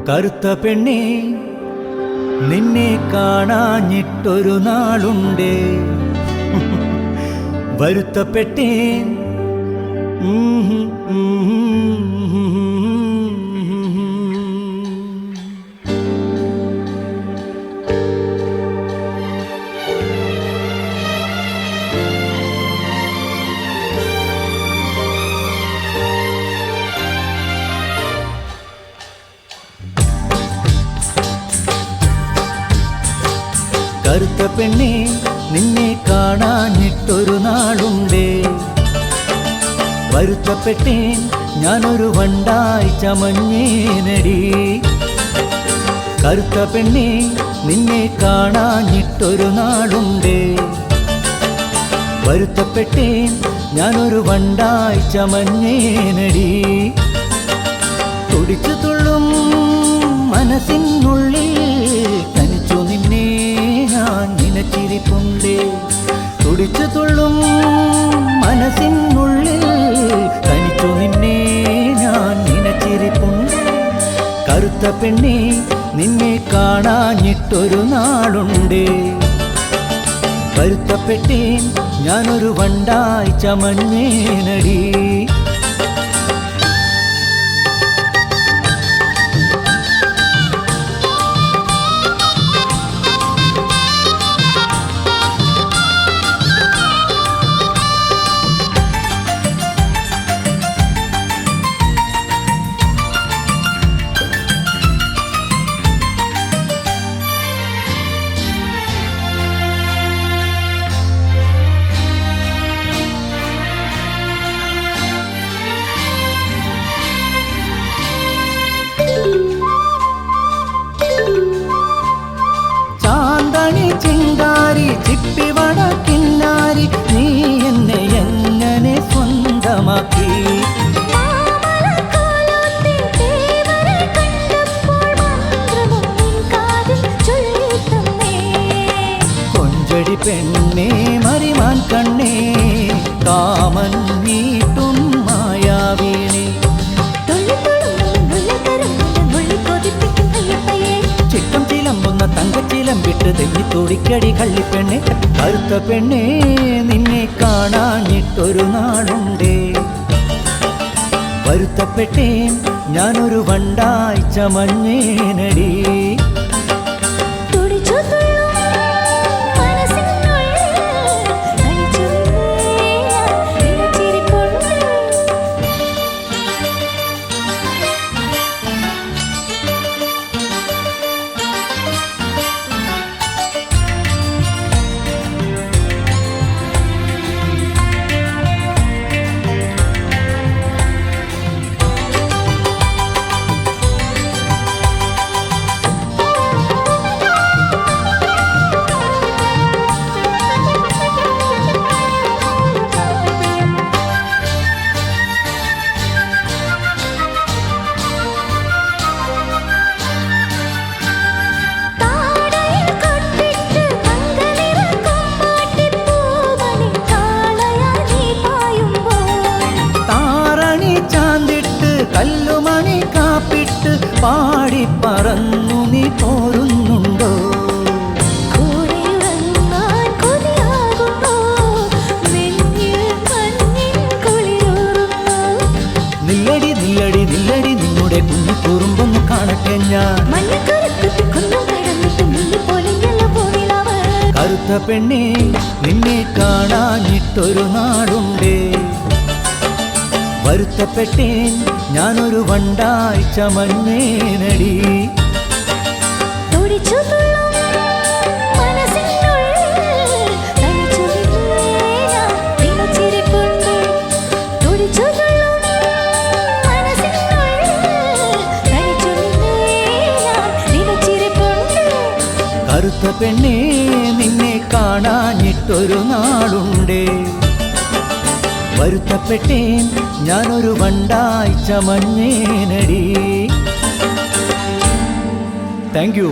കറുത്ത പെണ്ണേ നിന്നെ കാണാഞ്ഞിട്ടൊരു നാളുണ്ടേ വരുത്തപ്പെട്ടേൻ കറുത്ത പെണ്ണേ നിന്നെ കാണാഞ്ഞിട്ടൊരു നാളുണ്ടേ വരുത്തപ്പെട്ടേൻ ഞാനൊരു വണ്ടായി ചമഞ്ഞേനടി കറുത്ത പെണ്ണേ നിന്നെ കാണാഞ്ഞിട്ടൊരു നാളുണ്ടേ വരുത്തപ്പെട്ടേൻ ഞാനൊരു വണ്ടായി ചമഞ്ഞേനടി തുടിച്ചു തുള്ളും മനസ്സിനുള്ളിൽ തനിച്ചു നിന്നെ ഞാൻ നിനച്ചിരിപ്പുണ്ടേ തുടിച്ചു തുള്ളും മനസ്സിനുള്ളിൽ തനിച്ചു നിന്നെ ഞാൻ നിനച്ചിരിപ്പുണ്ട് കറുത്ത പെണ്ണേ നിന്നെ കാണാഞ്ഞിട്ടൊരു നാളുണ്ടേ വരുത്തപ്പെട്ടേൻ ഞാനൊരു വണ്ടായി ചമഞ്ഞേനടി ചിങ്കാരി ചിപ്പിവട കിന്നാരി നീ എന്നെ എങ്ങനെ സ്വന്തമാക്കി കൊഞ്ചടി പെണ്ണേ മറിമാൻ കണ്ണേ കാമൻ നീട്ടും മായാവീണേ ചിട്ടം ചിലമ്പുന്ന തങ്കച്ചിലം വിട്ട് തെന്നിത്തോടിക്കടി കള്ളിപ്പെണ്ണെ കറുത്ത പെണ്ണേ നിന്നെ കാണാഞ്ഞിട്ടൊരു നാളുണ്ടേ വരുത്തപ്പെട്ടേൻ ഞാനൊരു വണ്ടായി ചമഞ്ഞേനടി കല്ലുമണി കാപ്പിട്ട് പാടി പറന്നു നീ പോരുന്നുണ്ടോ നില്ലടി നില്ലടി നില്ലടി നിന്നുടെ കുഞ്ഞു കുറുമ്പൊന്നു കാണട്ടെ ഞാൻ കറുത്ത പെണ്ണേ നിന്നെ കാണാഞ്ഞിട്ടൊരു നാളുണ്ടേ വരുത്തപ്പെട്ടേൻ ഞാനൊരു വണ്ടായി ചമഞ്ഞേനടി കറുത്ത പെണ്ണേ നിന്നെ കാണാഞ്ഞിട്ടൊരു നാളുണ്ടേ വരുത്തപ്പെട്ടേൻ ഞാനൊരു വണ്ടായി ചമഞ്ഞേനടി താങ്ക് യു.